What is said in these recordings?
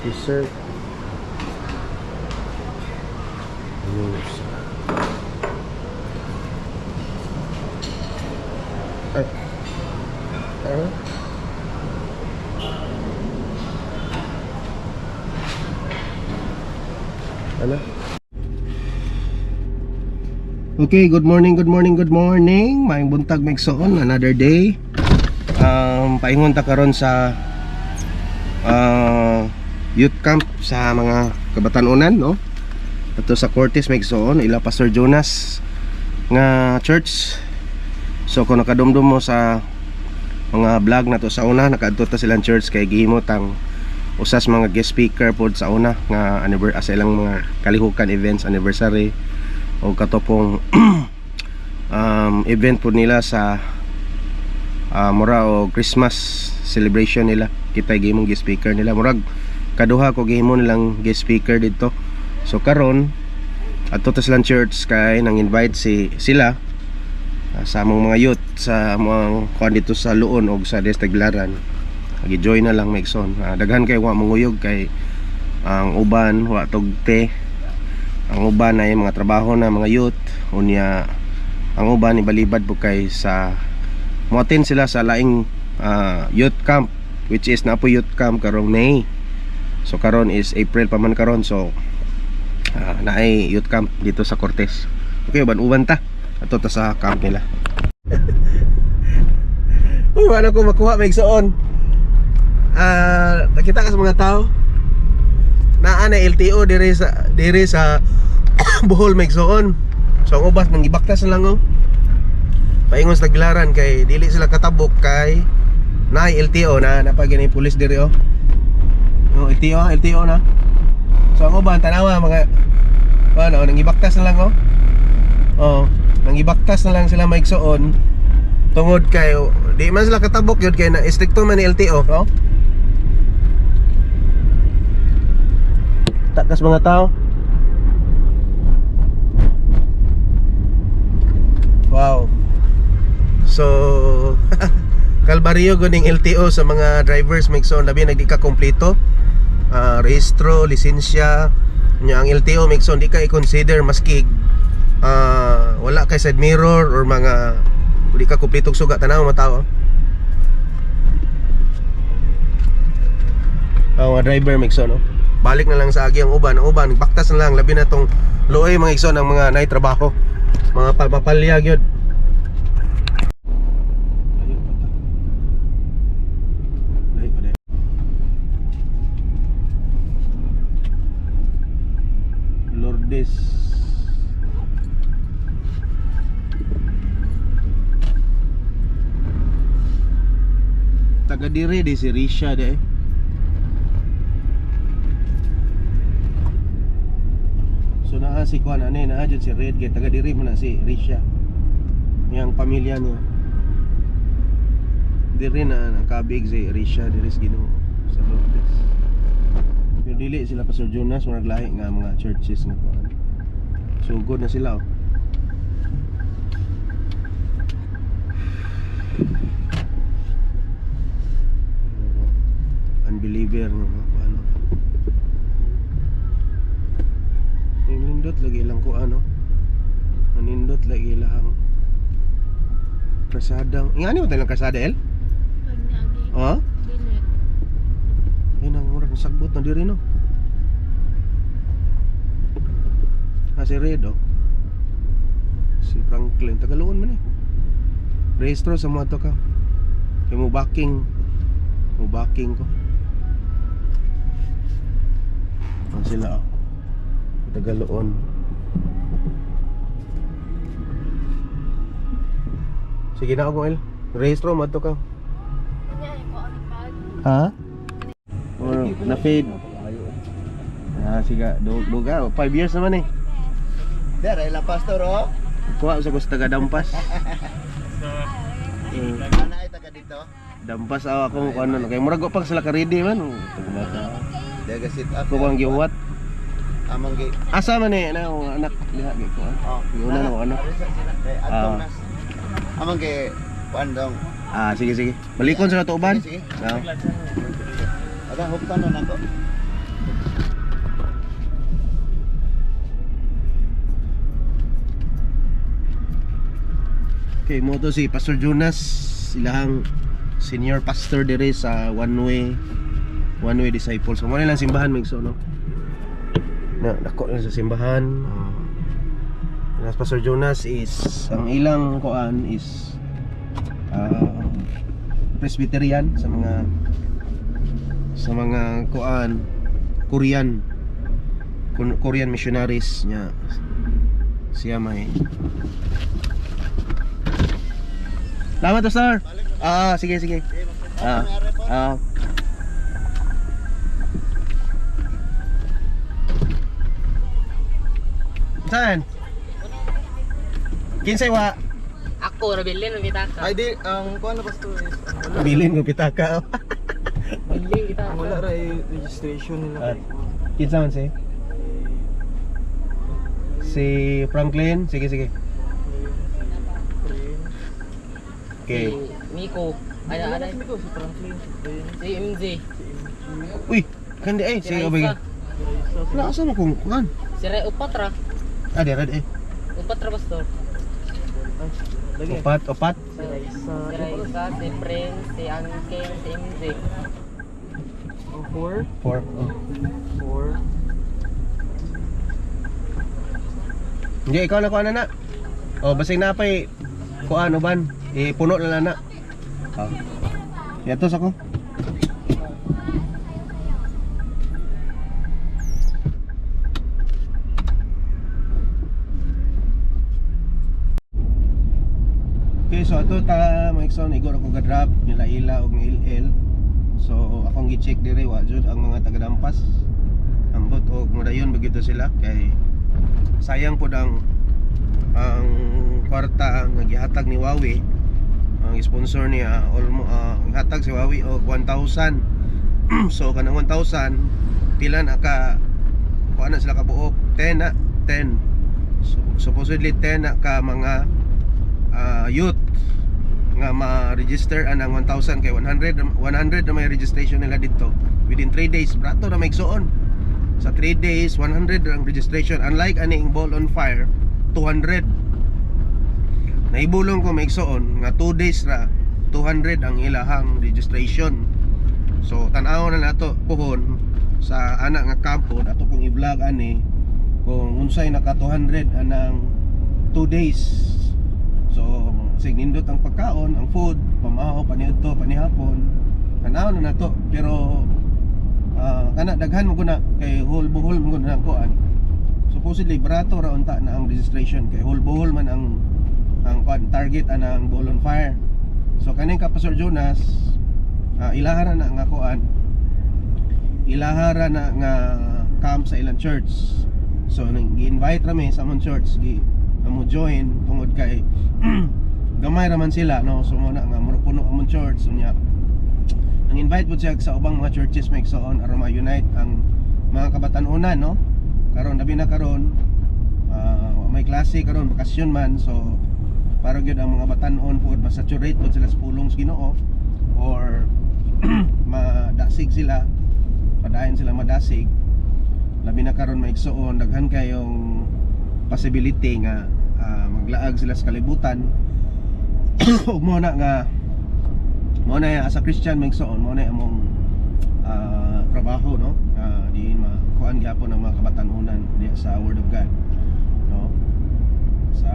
T-shirt. Ay. Ano? Ano? Okay, good morning. Maayong buntag maigsoon, another day. Paingon ta karon sa youth camp sa mga kabatanunan, no? Ato sa Cortes maigsoon, ila Pastor Jonas nga church. So kung nakadumdum mo sa mga vlog na to sa una, nakaadto ta silang church kay gihimo tang usas mga guest speaker pod sa una nga sa ilang mga kalihukan events, anniversary o katopong event po nila sa mura o Christmas celebration nila. Kita gihimong guest speaker nila, murag kaduha ko gihimo nilang guest speaker dito. So karon adto ta silang church kay nang invite sila sa among mga youth sa mga kuan dito sa Luon og sa Destaglaran. Gi-join na lang maigsoon. Daghan kay wa manguyog kay ang uban wa tugte. Ang uban ay mga trabaho na mga youth, unya ang uban ibalibad po kay sa moattend sila sa laing youth camp, which is na po youth camp karong May. So karon is April pa man karon, so naay youth camp dito sa Cortes. Okay, uban ta ato ta sa camp nila. Uy, wala ko makuha maigsoon. Nakita ka sa mga tao naa na LTO diri sa Bohol maigsoon. So ang ubas mangibaktas na lang, oh. Paingon sa Tagbilaran kay dili sila katabok kay naay LTO na napagini pulis diri, oh. Oh, LTO na. So ang uban tanawa mga ano, nangibaktas na lang, oh. Oh, nangibaktas na lang sila maigsoon tungod kay di man sila katabok yun kay na istrikto man ni LTO, oh. Takas mga tao. Wow. So kalbaryo guning LTO sa mga drivers maigsoon, labi nagdi ka kompleto rehistro, lisensya nya. Ang LTO maigsoon di ka i-consider maski wala kay side mirror or mga di ka kompletong suga tanaw mga tao. Ang driver maigsoon, no? Balik na lang sa agi ang uban. Ang uban baktas na lang, labi na tong luoy mga igsoon ang mga nay trabaho, mga papalyag yun. Lourdes. Taga dire di si Risha de. So naa si kuan ani naa jud si Red kay taga diri man na si Risha. Yang pamilya niya. Diri na nakabig si Risha diri sa Ginoo sa Lourdes. Pero dili sila Pastor Jonas murag lahi nga mga churches nga kuan. So good na sila, oh. Unbeliever nga ano. Nindot lagi lang ko ano. Nindot lagi lang kasadang. Ingani mo tayong kasada, El? Pagnagi. Ha? Dili. Ay nang murag sagbot na diri, no. Si Red, oh. Si Franklin Tagaluon man eh. Rehistro sa mga to ka. Kaya mo backing ko. Sila, oh. Tagaluon. Sige na ako, El. Rehistro mo to ka. Kunya ko ang pag. Ha? Or na-fade. Sige, duga. 5 years naman eh. There, ay pastor, oh. Kuha sa gusto taga Dampas. Ano ay taga dito? Dampas ako kung ano. Kaya murag ko pag sila ka-ready man. Daga sit up. Ako bang giwat. Amang gi. Asa man eh, na anak diha gi ko. Oh, Una na anak. Atong nas. Amang gi pandong. Sige. Balikon sa to uban. Sige. Ah. Ada huktan na nako. Okay, mo to si Pastor Jonas, ilang senior pastor dire sa One Way Disciples. So mo lang simbahan migso no. Na dako lang sa simbahan. Pastor Jonas is ang ilang kuan is Presbyterian sa mga kuan Korean missionaries niya. Siya may Salamat, Pastor. Sige. Saan? Kinsay wa? Ako, nabilin ng pitaka. Ay di, ang kuan na pastor is Bilin ko pitaka. Nabilin kita. wala ra registration nila. Kinsa man si Franklin. Sige. Okay. Si Miko. Ada. Ito si Franklin, Si MJ. Uy, kandi sige obay. Wala asa mo kung kuan. Si Ray Upatra. Dera Upatra pastor. Opat. Si Raisa, si Prince, si Angking, si MJ. 4. Hindi, ikaw na kuan na. Basig na pa'y kuan uban. Puno na na. Yatos ako. Okay, so ato ta maikson igor ako ga-drop nila ila og ni LL. So akong gi-check dire wa jud ang mga taga-Dampas. Ambot og modayon bagito sila kay sayang pud ang kwarta nga gihatag ni Huawei. Ang sponsor niya hatag si Huawei og 1,000. So kanang 1,000 pila na ka kuan na sila ka buok 10 na 10. So, supposedly 10 na ka mga youth nga ma-register anang 1,000 kay 100 na may registration nila dito within 3 days. Brato na may igsoon sa 3 days 100 ang registration, unlike aning Ball on Fire 200. Naibulong ko may igsoon nga 2 days ra 200 ang ilahang registration. So tan-aw na nato puhon sa anak nga kampo ato kung i-vlog ani kung unsay naka 200 anang 2 days. So signindot ang pagkaon, ang food, pamahaw, paniudto, panihapon. Kanaw na nato, pero kana daghan mo guna kay whole buhol mo guna kuan. Supposedly barato ra unta na ang registration kay whole buhol man ang kuan target anang Ball on Fire. So kaning ka Pastor Jonas, ilahara na nga kuan. Ilahara na nga camp sa ilang church. So nang gi-invite rami sa among church, mo join tungod kay gamay raman sila no, so mo na nga puno among church. So nya ang invite po siya sa ubang mga churches may igsoon aron ma-unite ang mga kabatan-unan no. Karon labi na karon may klase karon bakasyon man, so para gyud ang mga batan-on pod ma-saturate pod sila sa pulong sa Ginoo or madasig sila, padayon sila madasig. Labi na karon may igsoon daghan kayong possibility nga maglaag sila sa kalibutan. Ug mo na nga mo na as a Christian may igsoon mo na among trabaho no, di makuan gyapon ang mga kabatan-unan sa Word of God no, sa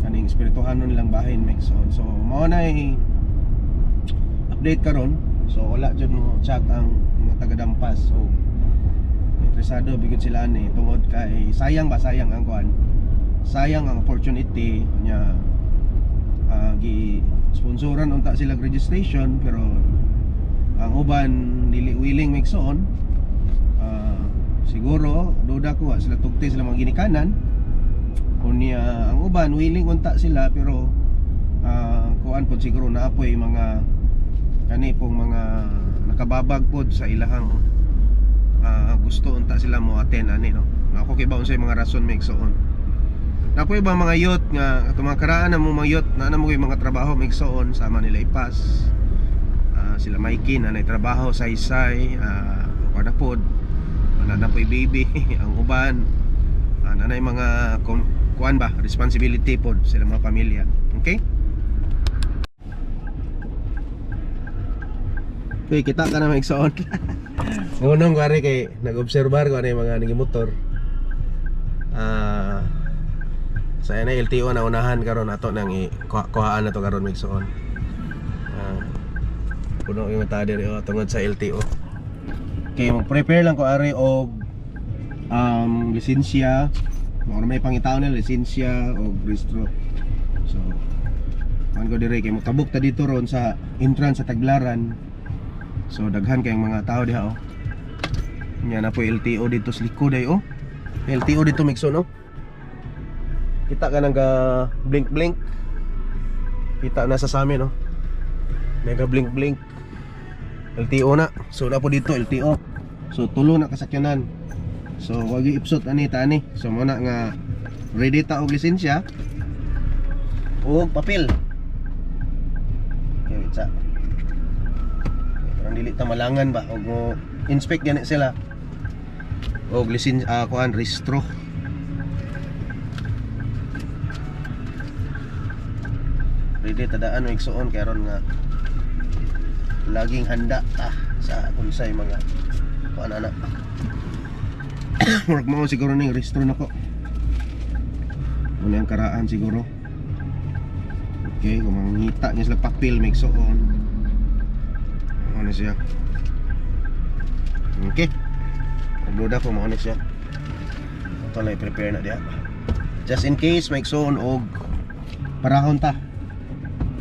kaning espirituhanon nilang bahin may igsoon. So mo na update karon, so wala jud mo chat ang mga taga-Dampas. So interesado bigod sila ni tungod kay sayang ang kuan, sayang ang opportunity nya gi sponsoran unta sila registration pero ang uban dili willing migsoon. Siguro duda ko sila tugti sila mga ginikanan kunya ang uban willing unta sila pero kuan pod siguro naapoy mga kani pong mga nakababag pod sa ilahang gusto unta sila mo attend ani no. Ako kay ba unsay mga rason may igsoon. Napo ibang mga youth nga atong mga karaan na mga youth na mo mga trabaho may igsoon sama nila ipas. Sila Mikey na nay trabaho sa Isay, kada pod wala na po'y baby. Ang uban nanay mga kuan ba responsibility pod sila mga pamilya. Okay? Okay, kita ka na maigsoon. Ngunong ko kay nag-obserbar ko ano yung mga nagimotor. Sa na LTO na unahan karon ato nang kuhaan na to karon maigsoon. Puno yung mata diri tungod sa LTO. Okay, mag-prepare lang ko ari og lisensya. Mga may pangitaon na lisensya o registro. So, ko dire kay motabok ta dito ron sa entrance sa Taglaran. So daghan kayong mga tao diha oh. Nya na po LTO dito sa likod ay oh. LTO dito migso no. Kita ka nang blink blink. Kita na sa amin no. Mega blink blink. LTO na. So na po dito LTO. So tulo na kasakyanan. So wag ipsot ani tani. So mo na nga ready ta og lisensya o papel. Okay, wait sa. Parang dili ta malangan ba og mo inspect gani sila. Og lisin kuan registro. Ready ta daan og igsuon kay aron nga laging handa ta sa unsay mga kuan ana. Work mo siguro ning registro nako. Muna ang karaan siguro. Okay, kung mangita niya sila papel may igsuon. Ano siya? Okay. Nagduda ko mo ano siya. Ito lang i-prepare na diya. Just in case may igsuon og parahon ta.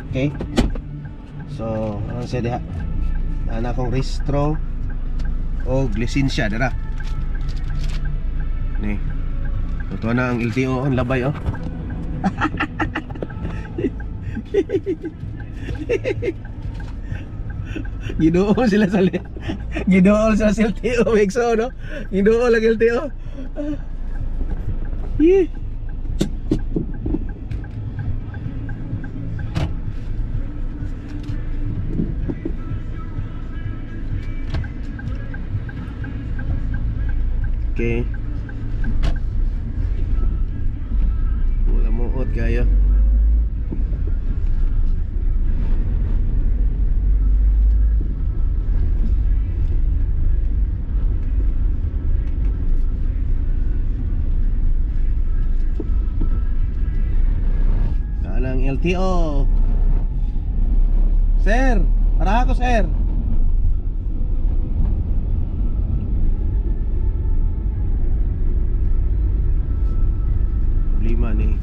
Okay. So, ano siya diha? Ana kong registro og lisensya dira. Ni. Ito na ang LTO ang labay oh. Gidool sila sa Gidool sa LTO Mexo no. Gidool ang LTO. Okay. Wala muot kaya. Ang LTO. Sir, para ako sir. Problema ni.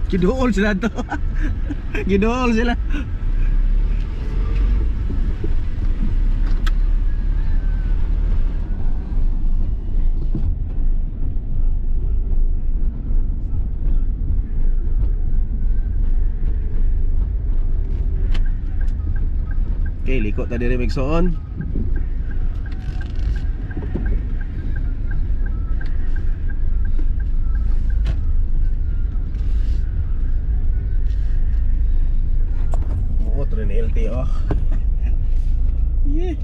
Gidool sila to. Gidool sila. Okay, liko ta diri migsoon. LTO. Yeah.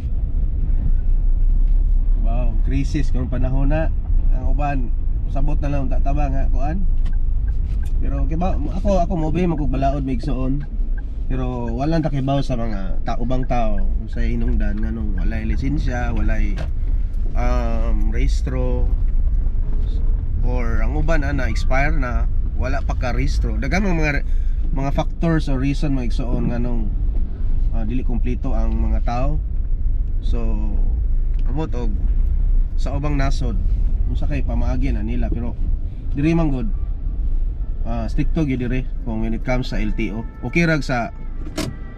Wow, krisis kung panahon na ang uban sabot na lang tatabang ha kuan. Pero okay ba ako mo be magkugbalaod migsoon. Pero wala ta kibaw sa mga ubang tao sa hinungdan nganong walay lisensya, walay rehistro or ang uban na expire na wala pa ka rehistro. Daghang mga factors or reason magigsoon nganong dili kompleto ang mga tao. So abot og sa ubang nasod unsa kay pamaagi na nila pero diri man good stricto gyud diri kung when it comes sa LTO. Okay rag sa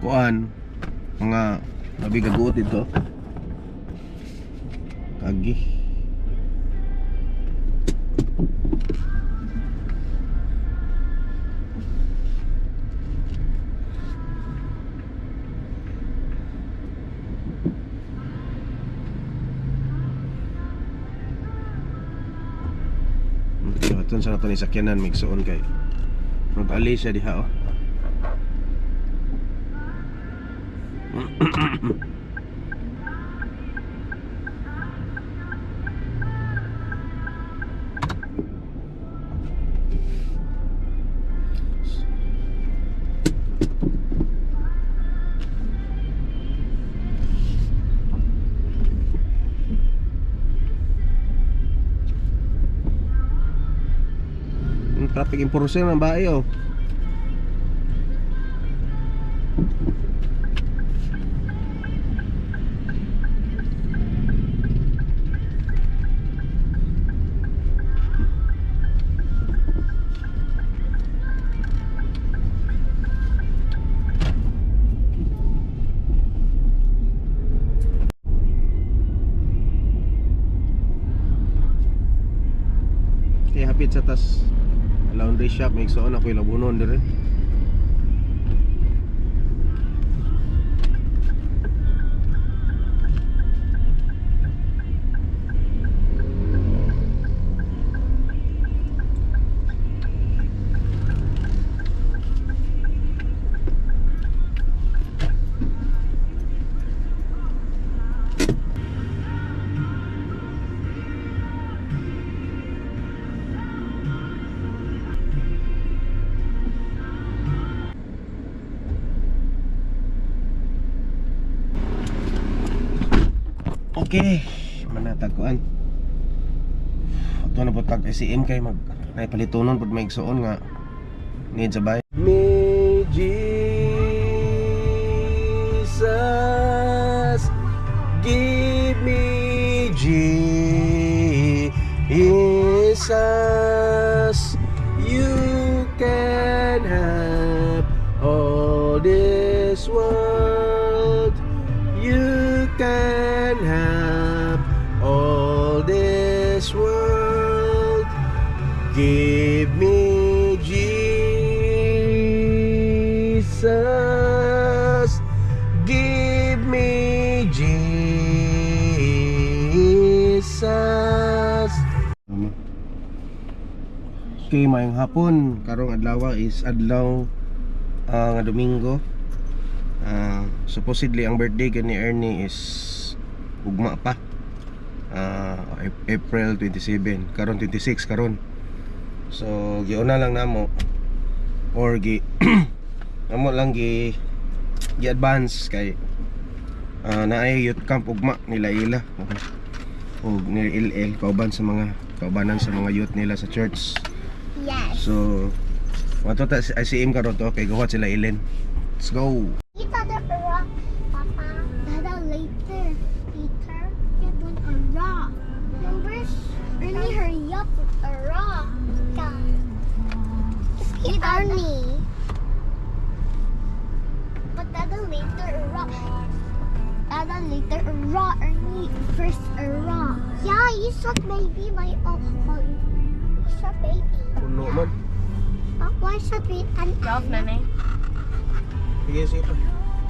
kuan mga nabigaguot dito. Kagi. Ito sa nato ni sakyanan migsuon kay mag-ali siya diha oh. Traffic enforcer ng bahay oh. Kaya hapit sa tas laundry shop, may iksoon ako ilabunon dire. Okay, manatagkuan. Ato na po tag SCM kay mag naipalitonon pud may igsuon nga need sa bay. Me Jesus, give me Jesus, you can have all this world, you can have all this world. Give me Jesus, give me Jesus. Okay, mayong hapon. Karong adlaw is adlaw nga Domingo. Supposedly ang birthday ni Ernie is ugma pa. April 27, karon 26 karon. So giuna lang namo or namo lang gi-advance kay naay youth camp ugma nila ila og ni LL kauban sa mga kaubanan sa mga youth nila sa church. Yes. So wato ta ICM karon to kay gawat sila Ellen. Let's go. Kita the rock, Papa. Dada later. Peter, get one a rock. Numbers, Ernie, hurry up with a rock. Hey, Ernie. But Dada later a rock. Dada later a rock. Ernie, first a rock. Yeah, you shot baby my you shot baby. Puno man. But why should we an Off na na. Sige sige.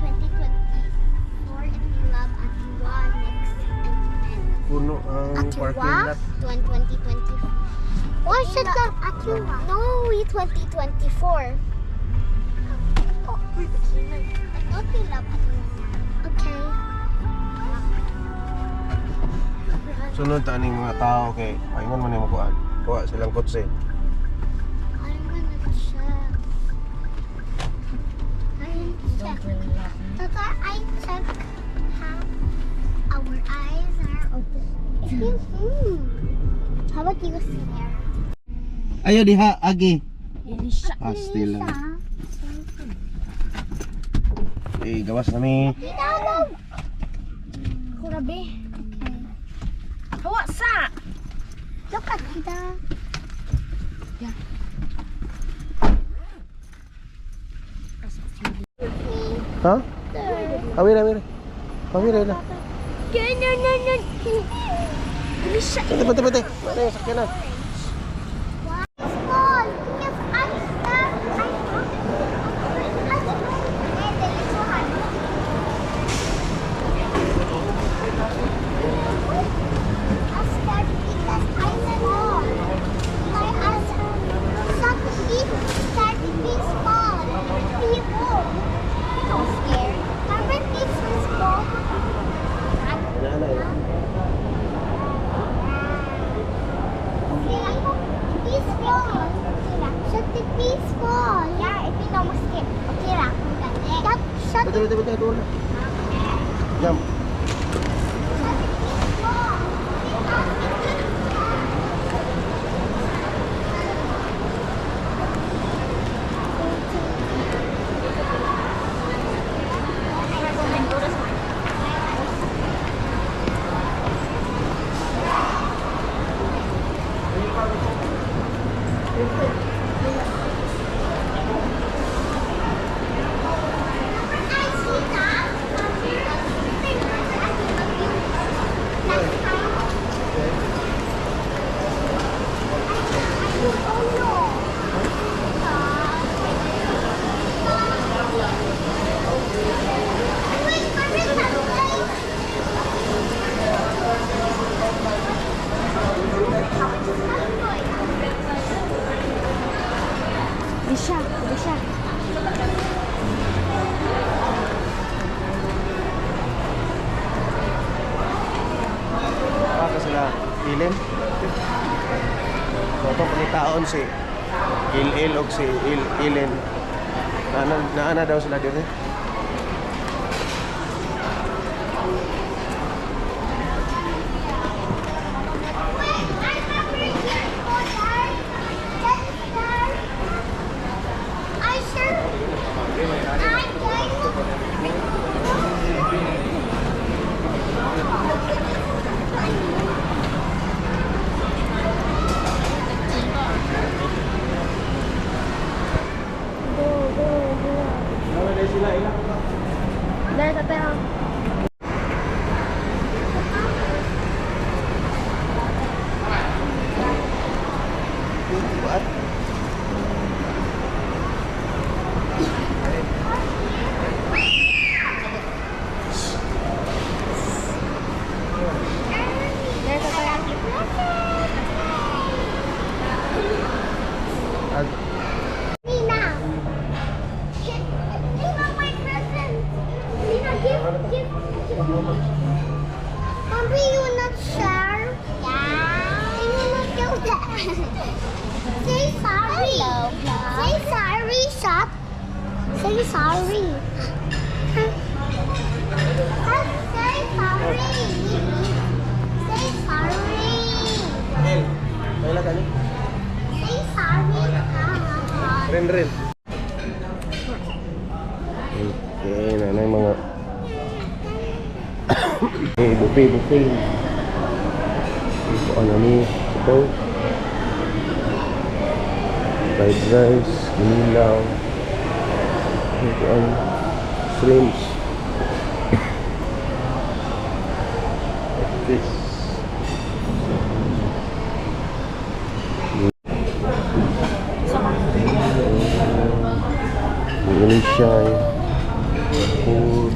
2024 and we love Atiwa next and Puno ang parking Atiwa lot. 2024. Why should love Atiwa? No, we 2024. Oh, I thought we love Atiwa. Okay. Sunod ta ning mga tao kay paingon man nimo kuan. Kuha silang kotse. I'm gonna check. Tata, I check how our eyes are open. How about you, Sarah? Ayo diha agi. Still lang. Eh gawas nami. Kita alam. Kurabe. Okay. Hawa sa. Look at the. Ha? Awira, awira. Awira na. Ganyan. Bisa. Pati. Pati yung sakyanan. Small. Yes, I said. Peaceful. Yeah, if you don't skip. Okay, lah. Shut Pati, doon na. Jump. Bisa. Baka sila ilin. So itong pangitaon si Il og si Ilin. Naana daw sila dito. Sila ilang. Dari tatay. Buat. Dari tatay. Nina. Nina, my present. Nina, give. Mommy, you will not share? Yeah. You will not do that. Say sorry. Say sorry, shop. Say sorry. Say sorry. Say sorry. El. Kailan kani? Say sorry. Ren. Okay, nanay mga buffet. Ito ano ni ito. Fried rice, nilaw. Ito ang shrimps. Fish. Indonesia food.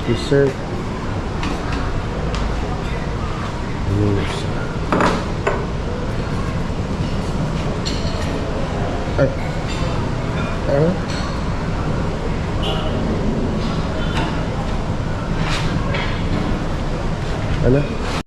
Dessert. Ano?